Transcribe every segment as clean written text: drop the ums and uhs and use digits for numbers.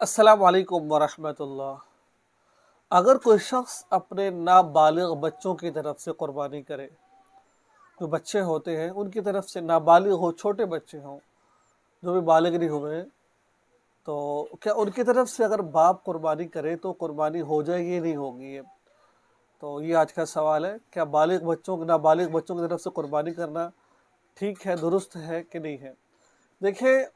अस्सलाम वालेकुम वरहमतुल्लाह। अगर कोई शख्स अपने नाबालिग बच्चों की तरफ से कुर्बानी करे, जो बच्चे होते हैं उनकी तरफ से, नाबालिग हो, छोटे बच्चे हों जो भी बालिग नहीं हुए, तो क्या उनकी तरफ से अगर बाप कुर्बानी करे तो कुर्बानी हो जाएगी या नहीं होगी? तो ये आज का सवाल है। क्या नाबालिग बच्चों की तरफ से कुर्बानी करना ठीक है, दुरुस्त है कि नहीं है? देखिए,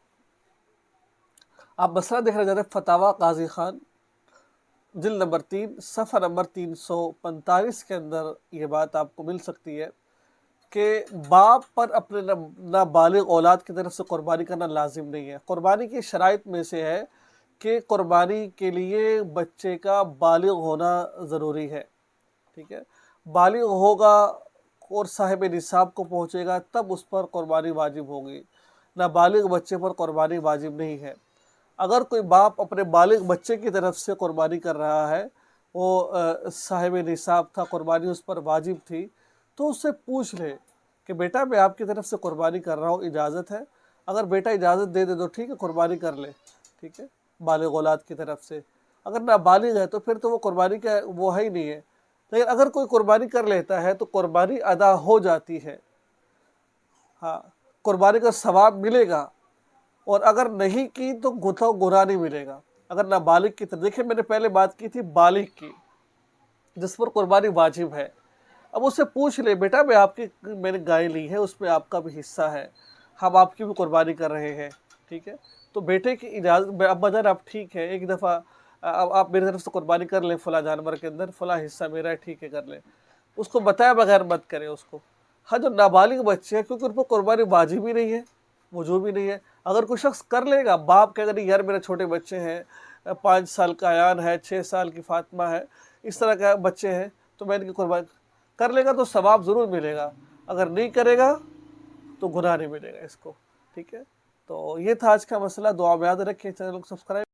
आप मसला देखना चाहते हैं फतावा काजी खान जिल्द नंबर 3 सफ़ा नंबर 345 के अंदर ये बात आपको मिल सकती है कि बाप पर अपने नाबालिग औलाद की तरफ से कुर्बानी करना लाजिम नहीं है। कुर्बानी की शराइत में से है कि कुर्बानी के लिए बच्चे का बालिग होना ज़रूरी है। ठीक है, बालिग होगा और साहिब निसाब को पहुँचेगा तब उस पर कुर्बानी वाजिब होगी। नाबालिग बच्चे पर कुर्बानी वाजिब नहीं है। अगर कोई बाप अपने बालिग बच्चे की तरफ से कुर्बानी कर रहा है, वो साहिब निसाब था, कुर्बानी उस पर वाजिब थी, तो उससे पूछ ले कि बेटा मैं आपकी तरफ से कुर्बानी कर रहा हूँ, इजाज़त है? अगर बेटा इजाज़त दे दे तो ठीक है, कुर्बानी कर ले, ठीक है, बालिग औलाद की तरफ से। अगर नाबालिग है तो फिर तो वो कुर्बानी का वो है ही नहीं है। लेकिन अगर कोई कुर्बानी कर लेता है तो कुर्बानी अदा हो जाती है। हाँ, कुर्बानी का सवाब मिलेगा, और अगर नहीं की तो गुनाह नहीं मिलेगा। अगर नाबालिग की तरफ, देखिए मैंने पहले बात की थी बालिग की, जिस पर कुर्बानी वाजिब है। अब उससे पूछ ले बेटा मैंने गाय ली है, उसमें आपका भी हिस्सा है, हम आपकी भी कुर्बानी कर रहे हैं, ठीक है? तो बेटे की इजाज़त, अब्बा जान आप ठीक है, एक दफ़ा अब आप मेरी तरफ से कुर्बानी कर लें फ़लाँ जानवर के अंदर, फ़लाँ हिस्सा मेरा है, ठीक है कर लें। उसको बताया बगैर मत करें उसको। हाँ, जो नाबालिग बच्चे हैं क्योंकि उन पर कुर्बानी वाजिब ही नहीं है, वजूब ही नहीं है। अगर कोई शख्स कर लेगा, बाप कहेगा नहीं यार मेरे छोटे बच्चे हैं, 5 साल का अयान है, 6 साल की फातिमा है, इस तरह का बच्चे हैं, तो मैं इनकी कुर्बानी कर लेगा तो सवाब ज़रूर मिलेगा। अगर नहीं करेगा तो गुनाह नहीं मिलेगा इसको, ठीक है? तो ये था आज का मसला। दुआ में याद रखें, चैनल को सब्सक्राइब